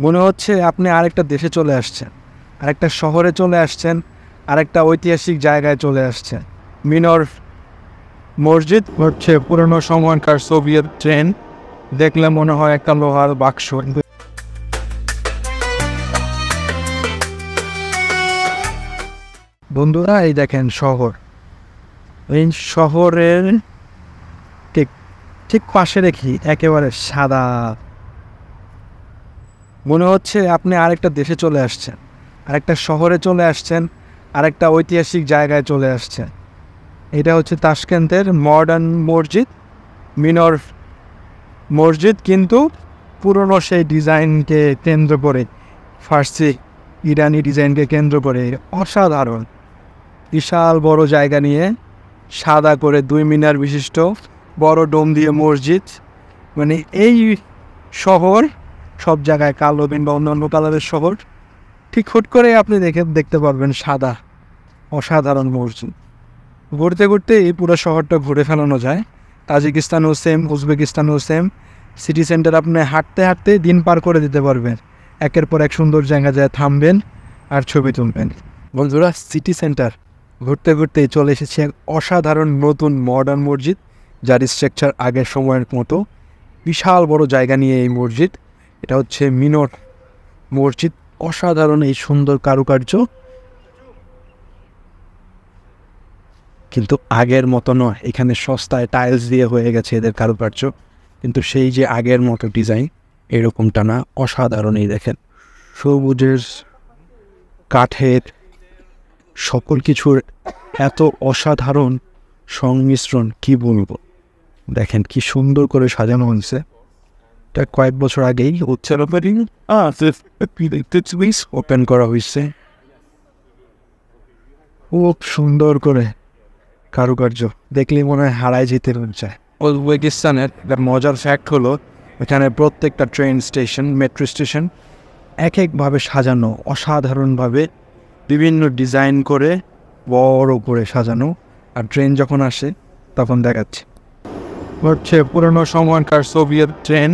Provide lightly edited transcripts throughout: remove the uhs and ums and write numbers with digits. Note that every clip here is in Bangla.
মনে হচ্ছে আপনি আরেকটা দেশে চলে আসছেন, আরেকটা শহরে চলে আসছেন, আরেকটা ঐতিহাসিক জায়গায় চলে আসছেন। মিনর মসজিদ হচ্ছে পুরনো সময়কার সোভিয়েত ট্রেন। দেখলে মনে হয় একটা লোহার বাক্স। বন্ধুরা, এই দেখেন শহর। এই শহরের ঠিক ঠিক পাশে দেখি একেবারে সাদা। মনে হচ্ছে আপনি আরেকটা দেশে চলে আসছেন, আরেকটা শহরে চলে আসছেন, আরেকটা ঐতিহাসিক জায়গায় চলে আসছেন। এটা হচ্ছে তাশকেন্তের মডার্ন মসজিদ, মিনর মসজিদ, কিন্তু পুরনো সেই ডিজাইনকে কেন্দ্র করে, ফার্সি ইরানি ডিজাইনকে কেন্দ্র করে অসাধারণ বিশাল বড় জায়গা নিয়ে সাদা করে 2 মিনার বিশিষ্ট বড় ডোম দিয়ে মসজিদ। মানে এই শহর সব জায়গায় কালো কিংবা অন্যান্য কালারের শহর, ঠিক হুট করে আপনি দেখতে পারবেন সাদা অসাধারণ মসজিদ। ঘুরতে ঘুরতে এই পুরো শহরটা ঘুরে ফেলানো যায়। তাজিকিস্তানও সেম, উজবেকিস্তানও সেম। সিটি সেন্টার আপনি হাঁটতে হাঁটতে দিন পার করে দিতে পারবেন। একের পর এক সুন্দর জায়গা যায় থামবেন আর ছবি তুলবেন। বন্ধুরা, সিটি সেন্টার ঘুরতে ঘুরতে চলে এসেছে এক অসাধারণ নতুন মডার্ন মসজিদ, যার স্ট্রাকচার আগের সময়ের মতো। বিশাল বড় জায়গা নিয়ে এই মসজিদ। এটা হচ্ছে মিনর মসজিদ। অসাধারণ এই সুন্দর কারুকার্য, কিন্তু আগের মতো নয়। এখানে সস্তায় টাইলস দিয়ে হয়ে গেছে এদের কারুকার্য, কিন্তু সেই যে আগের মতো ডিজাইন এরকমটা না। অসাধারণ। এই দেখেন সবুজের, কাঠের, সকল কিছুর এত অসাধারণ সংমিশ্রণ, কি বলবো। দেখেন কি সুন্দর করে সাজানো হয়েছে। এটা কয়েক বছর আগেই ওপেন করা হয়েছে। খুব সুন্দর করে কারুকার্য দেখলেই মনে হয় হারায় যেতে মন চায়। উজবেকিস্তানের একটা মজার ফ্যাক্ট হলো, এখানে প্রত্যেকটা ট্রেন স্টেশন, মেট্রো স্টেশন এক একভাবে সাজানো, অসাধারণভাবে বিভিন্ন ডিজাইন করে বড় করে সাজানো। আর ট্রেন যখন আসে তখন দেখাচ্ছে হচ্ছে পুরনো সময়কার সোভিয়েত ট্রেন।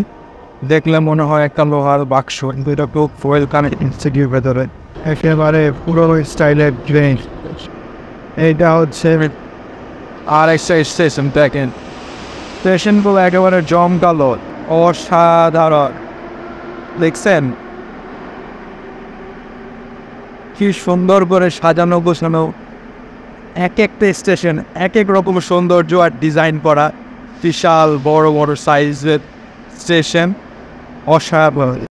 দেখলে মনে হয় একটা লোহার বাক্স, কিন্তু এটা খুব ফয়েল কানেক্টের ভেতরে একেবারে পুরনো স্টাইলের ট্রেন। এইটা হচ্ছে আর একটা স্টেশন। দেখেন স্টেশনগুলো একেবারে জমকালো, অসাধারণ। দেখছেন কি সুন্দর করে সাজানো গোছানো। এক একটা স্টেশন এক এক রকম সৌন্দর্য আর ডিজাইন করা। বিশাল বড় বড় সাইজের স্টেশন, অসাধারণ।